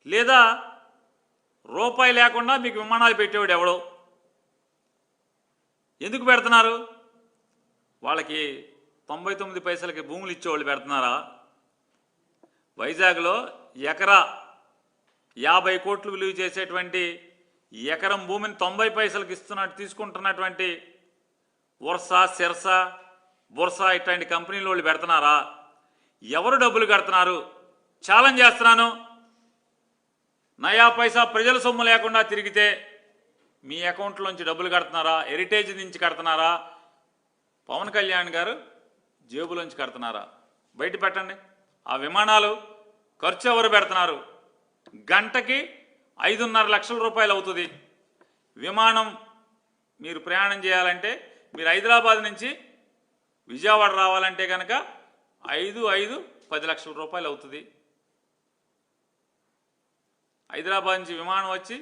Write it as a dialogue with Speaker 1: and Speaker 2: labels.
Speaker 1: లేదా రూపాయి లేకుండా మీకు విమానాలు పెట్టేవాడు ఎవడో? ఎందుకు పెడుతున్నారు? వాళ్ళకి 99 పైసలకి భూములు ఇచ్చేవాళ్ళు పెడుతున్నారా? వైజాగ్లో ఎకరా 50 కోట్లు విలువ చేసేటువంటి ఎకరం భూమిని 90 పైసలకు తీసుకుంటున్నటువంటి వర్సా, సిరసా, బుర్సా ఇట్లాంటి కంపెనీలు వాళ్ళు పెడుతున్నారా? ఎవరు డబ్బులు కడుతున్నారు? ఛాలెంజ్ చేస్తున్నాను. నయా పైసా ప్రజల సొమ్ము లేకుండా తిరిగితే మీ అకౌంట్లోంచి డబ్బులు కడుతున్నారా? హెరిటేజ్ నుంచి కడుతున్నారా? పవన్ కళ్యాణ్ గారు జేబులోంచి కడుతున్నారా? బయట పెట్టండి. ఆ విమానాలు ఖర్చు ఎవరు పెడుతున్నారు? గంటకి 5.5 లక్షల రూపాయలు అవుతుంది. విమానం మీరు ప్రయాణం చేయాలంటే, మీరు హైదరాబాద్ నుంచి విజయవాడ రావాలంటే కనుక 10 లక్షల రూపాయలు అవుతుంది. హైదరాబాద్ నుంచి విమానం వచ్చి